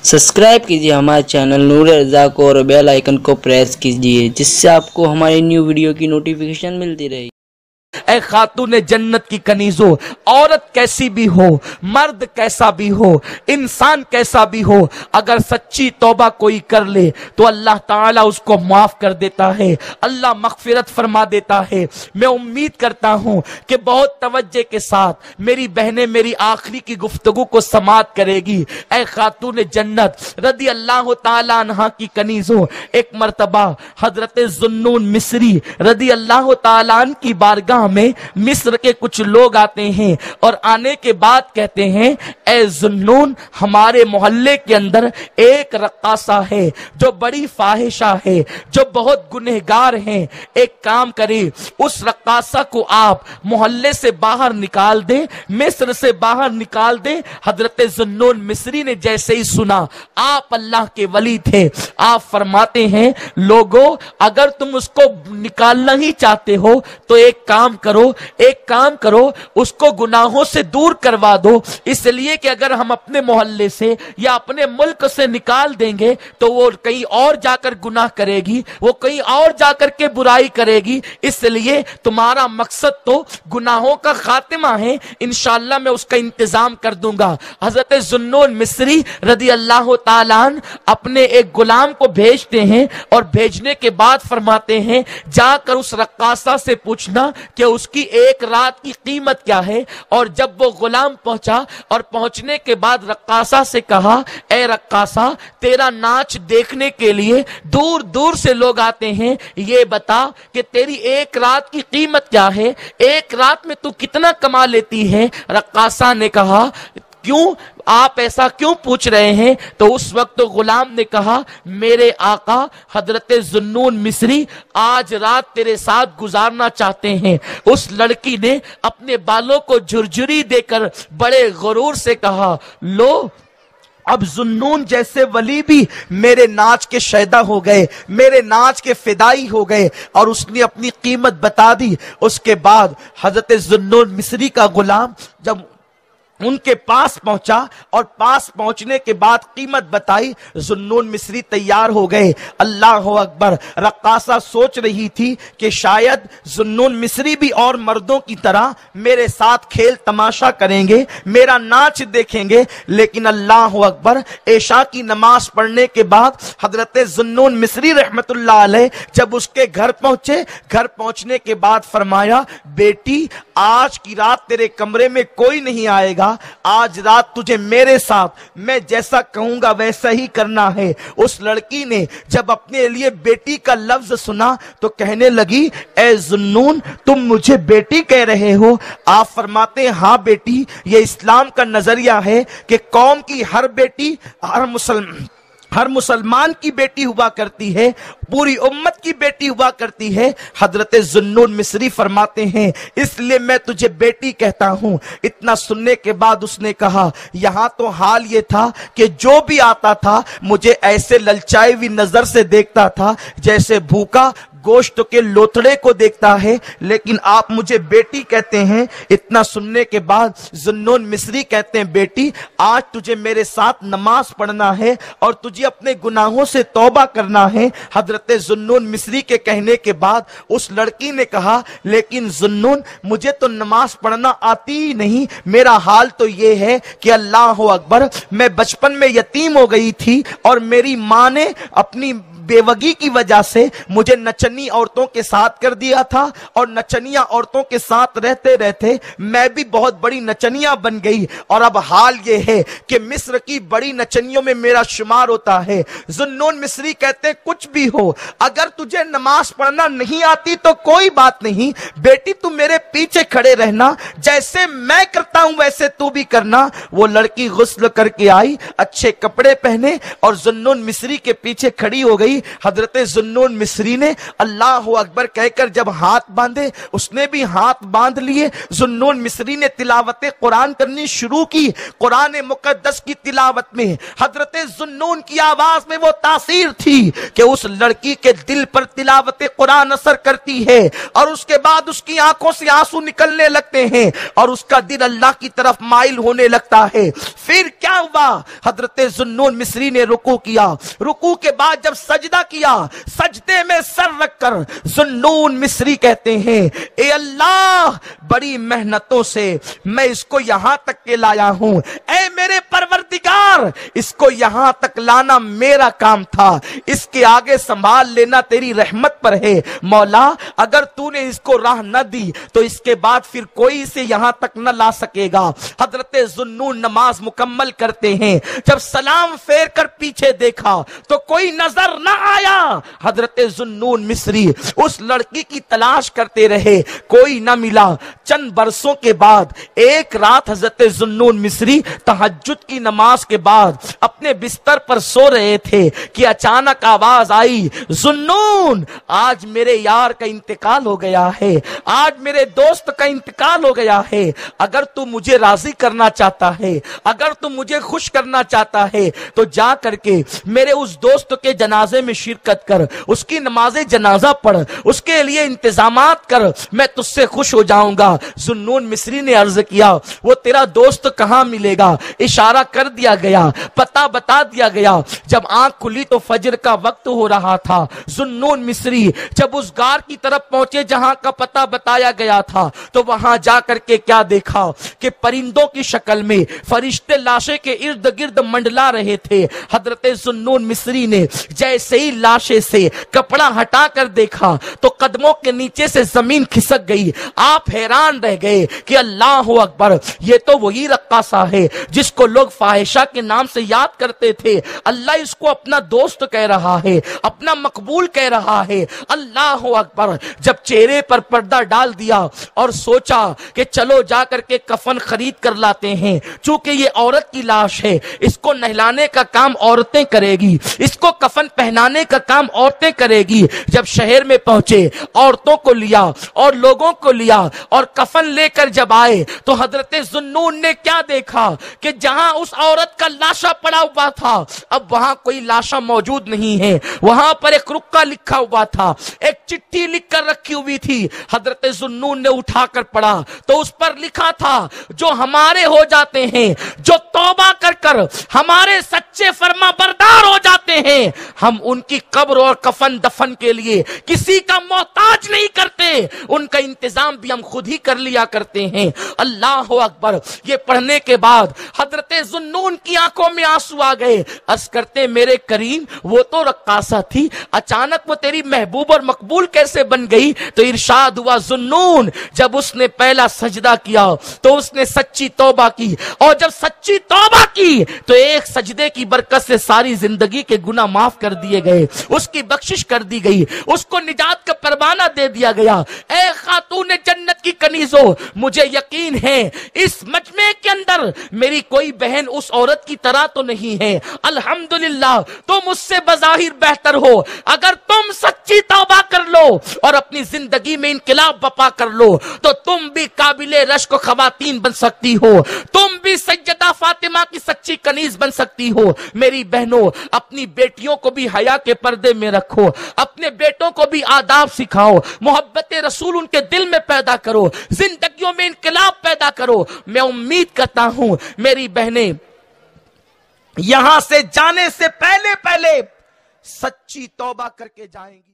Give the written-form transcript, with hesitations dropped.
Subscribe कीजिए हमारे channel नूर रज़ा को और बेल आइकन को प्रेस कीजिए जिससे आपको हमारी न्यू वीडियो की नोटिफिकेशन मिलती रहे। ऐ खातून जन्नत की कनीज़ो, औरत कैसी भी हो, मर्द कैसा भी हो, इंसान कैसा भी हो, अगर सच्ची तौबा कोई कर ले तो अल्लाह ताला उसको माफ कर देता है, अल्लाह मगफिरत फरमा देता है। मैं उम्मीद करता हूं कि बहुत तवज्जो के साथ मेरी बहनें मेरी आखिरी की गुफ्तगू को समाअत करेगी। ऐ खातून जन्नत रदी अल्लाह ताला अन्हा की कनीज़ो, एक मर्तबा हजरत ज़ुन्नून मिस्री रदी अल्लाह ताला अन्हा की बारगाह में मिस्र के कुछ लोग आते हैं और आने के बाद कहते हैं, ए ज़ुन्नून, हमारे मोहल्ले के अंदर एक रक्कासा है जो बड़ी फाहिशा है, जो बहुत गुनहगार है। एक काम करें, उस रक्कासा को आप मोहल्ले से बाहर निकाल दे, मिस्र से बाहर निकाल दे। हजरत ज़ुन्नून मिस्री ने जैसे ही सुना, आप अल्लाह के वली थे, आप फरमाते हैं, लोगों अगर तुम उसको निकालना ही चाहते हो तो एक काम करो, उसको गुनाहों से दूर करवा दो। इसलिए कि अगर हम अपने मोहल्ले से या अपने मुल्क से निकाल देंगे तो वो कहीं और जाकर गुनाह करेगी, वो कहीं और जाकर के बुराई करेगी। इसलिए तुम्हारा मकसद तो गुनाहों का खात्मा है, इंशाअल्लाह मैं उसका इंतजाम कर दूंगा। हजरत ज़ुन्नून मिस्री रदी अल्लाह ताला अन्हु अपने एक गुलाम को भेजते हैं और भेजने के बाद फरमाते हैं, जाकर उस रक्कासा से पूछना कि उसकी एक रात की कीमत क्या है। और जब वो गुलाम पहुंचा और पहुंचने के बाद रक्कासा से कहा, ए रक्कासा, तेरा नाच देखने के लिए दूर दूर से लोग आते हैं, ये बता कि तेरी एक रात की कीमत क्या है, एक रात में तू कितना कमा लेती है। रक्कासा ने कहा, क्यों आप ऐसा क्यों पूछ रहे हैं? तो उस वक्त तो गुलाम ने कहा, मेरे आका हजरत ज़ुन्नून मिस्री आज रात तेरे साथ गुजारना चाहते हैं। उस लड़की ने अपने बालों को झुरझुरी देकर बड़े गुरूर से कहा, लो अब ज़ुन्नून जैसे वली भी मेरे नाच के शैदा हो गए, मेरे नाच के फिदाई हो गए। और उसने अपनी कीमत बता दी। उसके बाद हजरत ज़ुन्नून मिस्री का गुलाम जब उनके पास पहुंचा और पास पहुंचने के बाद कीमत बताई, ज़ुन्नून मिस्री तैयार हो गए। अल्लाह अकबर। रक्कासा सोच रही थी कि शायद ज़ुन्नून मिस्री भी और मर्दों की तरह मेरे साथ खेल तमाशा करेंगे, मेरा नाच देखेंगे। लेकिन अल्लाह अकबर, ऐशा की नमाज पढ़ने के बाद हजरत ज़ुन्नून मिस्री रहमतुल्लाह अलैह जब उसके घर पहुंचे, घर पहुंचने के बाद फरमाया, बेटी आज की रात तेरे कमरे में कोई नहीं आएगा, आज रात तुझे मेरे साथ मैं जैसा कहूंगा वैसा ही करना है। उस लड़की ने जब अपने लिए बेटी का लफ्ज सुना तो कहने लगी, ए ज़ुन्नून, तुम मुझे बेटी कह रहे हो? आप फरमाते हैं, हाँ बेटी, ये इस्लाम का नजरिया है कि कौम की हर बेटी हर मुसलमान की बेटी हुआ करती है, पूरी उम्मत की बेटी हुआ करती है। हजरत ज़ुन्नून मिस्री फरमाते हैं, इसलिए मैं तुझे बेटी कहता हूं। इतना सुनने के बाद उसने कहा, यहां तो हाल ये था कि जो भी आता था मुझे ऐसे ललचाई हुई नजर से देखता था जैसे भूखा गोश्त के लोथड़े को देखता है, लेकिन आप मुझे बेटी कहते हैं। इतना सुनने के बाद ज़ुन्नून मिस्री कहते हैं, बेटी आज तुझे मेरे साथ नमाज पढ़ना है और तुझे अपने गुनाहों से तौबा करना है। हजरत ज़ुन्नून मिस्री के कहने के बाद उस लड़की ने कहा, लेकिन ज़ुन्नून, मुझे तो नमाज पढ़ना आती ही नहीं। मेरा हाल तो ये है कि अल्लाह अकबर, मैं बचपन में यतीम हो गई थी और मेरी माँ ने अपनी बेवगी की वजह से मुझे नचनी औरतों के साथ कर दिया था और नचनिया औरतों के साथ रहते रहते मैं भी बहुत बड़ी नचनिया बन गई। और अब हाल ये है कि मिस्र की बड़ी नचनियों में मेरा शुमार होता है। ज़ुन्नून मिस्री कहते, कुछ भी हो, अगर तुझे नमाज पढ़ना नहीं आती तो कोई बात नहीं, बेटी तू मेरे पीछे खड़े रहना, जैसे मैं करता हूं वैसे तू भी करना। वो लड़की गुस्ल करके आई, अच्छे कपड़े पहने और ज़ुन्नून मिस्री के पीछे खड़ी हो गई। हजरत ज़ुन्नून मिस्री ने اللہ اکبر کہہ کر جب ہاتھ باندھے، اس نے بھی ہاتھ باندھ لیے۔ ذوالنون مصری نے تلاوت قرآن کرنی شروع کی۔ قرآن مقدس کی تلاوت میں حضرت ذوالنون کی آواز میں وہ تاثیر تھی کہ اس لڑکی کے دل پر تلاوت قرآن اثر کرتی ہے، اور اس کے بعد اس کی آنکھوں سے آنسو نکلنے لگتے ہیں اور اس کا دل اللہ کی طرف مائل ہونے لگتا ہے۔ پھر کیا ہوا؟ حضرت ذوالنون مصری نے رکوع کیا۔ رکوع کے بعد جب سجدہ کیا، سجدے میں سر رکھ کر ذوالنون مصری کہتے ہیں، اے اللہ، بڑی محنتوں سے میں اس کو یہاں تک کے لایا ہوں، اے میرے پروردگار، اس کو یہاں تک لانا میرا کام تھا، اس کے آگے سنبھال لینا تیری رحمت پر ہے۔ مولا، اگر تو نے اس کو راہ نہ دی تو اس کے بعد پھر کوئی اسے یہاں تک نہ لا سکے گا۔ حضرت ذوالنون نماز مکمل کرتے ہیں، جب سلام پھیر کر پیچھے دیکھا تو کوئی نظر نہ آیا۔ حضرت ذوالنون مصری اس لڑکی کی تلاش کرتے رہے، کوئی نہ ملا۔ چند برسوں کے بعد ایک رات حضرت ذوالنون مصری تہجد کی نماز کے بعد اپنے بستر پر سو رہے تھے کہ اچانک آواز آئی، ذوالنون، آج میرے یار کا انتقال ہو گیا ہے، آج میرے دوست کا انتقال ہو گیا ہے، اگر تو مجھے راضی کرنا چاہتا ہے، اگر تو مجھے خوش کرنا چاہتا ہے تو جا کر کے میرے اس دوست کے جنازے میں شرکت کر، اس کی نماز جنازہ پڑھ، اس کے لیے انتظامات کر، میں تجھ سے خوش ہو جاؤں گا۔ ذوالنون مصری نے عرض کیا، وہ تیرا دوست کہاں ملے گا؟ اشارہ کر دیا گیا، پتہ بتا دیا گیا۔ جب آنکھ کھلی تو فجر کا وقت ہو رہا تھا۔ ذوالنون مصری جب اس غار کی طرف پہنچے جہاں کا پتہ بتایا گیا تھا تو وہاں جا کر کے کیا دیکھا کہ پرندوں کی شکل میں فرشتے لاشیں کے ارد گرد منڈلا رہے تھے۔ حضرت ذوالنون مصری نے جیسے ہی لاشیں سے کپڑا ہٹا کر دیکھا تو قدموں کے نیچے سے زمین کھسک گئی۔ آپ حیران رہ گئے کہ اللہ اکبر، یہ تو وہی رقاصہ ہے جس کو لوگ فاحشہ کے نام سے یاد کرتے تھے، اللہ اس کو اپنا دوست کہہ رہا ہے، اپنا مقبول کہہ رہا ہے۔ اللہ اکبر، جب چہرے پر پردہ ڈال دیا اور سوچا کہ چلو جا کر کے کفن خرید کر لاتے ہیں، چونکہ یہ عورت کی لاش ہے، اس کو نہلانے کا کام عورتیں کرے گی، اس کو کفن پہنانے کا کام عورتیں کرے گی۔ جب شہر میں پہنچے، عورتوں کو لیا اور لوگوں کو لیا اور کفن لے کر جب آئے تو حضرت ذوالنون نے کیا دیکھا کہ جہاں اس عورت کا لاشا پڑا ہوا تھا اب وہاں کوئی لاشا موجود نہیں ہے، وہاں پر ایک رکا لکھا ہوا تھا، ایک چٹھی لکھ کر رکھی ہوئی تھی۔ حضرت ذوالنون نے اٹھا کر پڑھا تو اس پر لکھا تھا، جو ہمارے ہو جاتے ہیں، جو توبہ کر کر ہمارے سچے فرما بردار ہو جاتے ہیں، ہم ان کی قبر اور کفن دفن کے لیے کسی کا محتاج نہیں کرتے، ان کا انتظام بھی ہم خود ہی کر لیا کرتے ہیں۔ اللہ اکبر، یہ پڑھنے کے بعد حضرت ذوالنون کی آنکھوں میں آنسو آ گئے، عرض کرتے میرے کریم، وہ تو رقاصہ تھی، اچانک وہ تیری محبوب اور مقبول کیسے بن گئی؟ تو ارشاد ہوا، ذوالنون جب اس نے پہلا سجدہ کیا تو اس نے سچی توبہ کی، اور جب سچی توبہ کی تو ایک سجدے کی برکت سے ساری زندگی کے گناہ معاف کر دیے گئے، اس کی بخشش کر دی گئی، اس کو نجات کا پروانہ دے دیا گیا۔ اے خاتون جنت کی کنیزو، مجھے یقین ہے اس مجمع کے اندر میری کوئی بہن اس عورت کی طرح تو نہیں ہے۔ الحمدللہ تم اس سے بظاہر بہتر ہو، اگر تم سچی توبہ کر لو اور اپنی زندگی میں انقلاب بپا کر لو تو تم بھی قابل رشک خواتین بن سکتی ہو، تم بھی سیدہ فاطمہ کی سچی کنیز بن سکتی ہو۔ میری بہنوں، اپنی بیٹیوں کو بھی حیا کے پردے میں رکھو، اپنے بیٹوں کو بھی آداب سکھاؤ، محبت رسول ان کے دل میں پیدا کرو، زندگیوں میں انقلاب پیدا کرو۔ میں امید کرتا ہوں میری بہنیں یہاں سے جانے سے پہلے سچی توبہ کر کے جائیں گی۔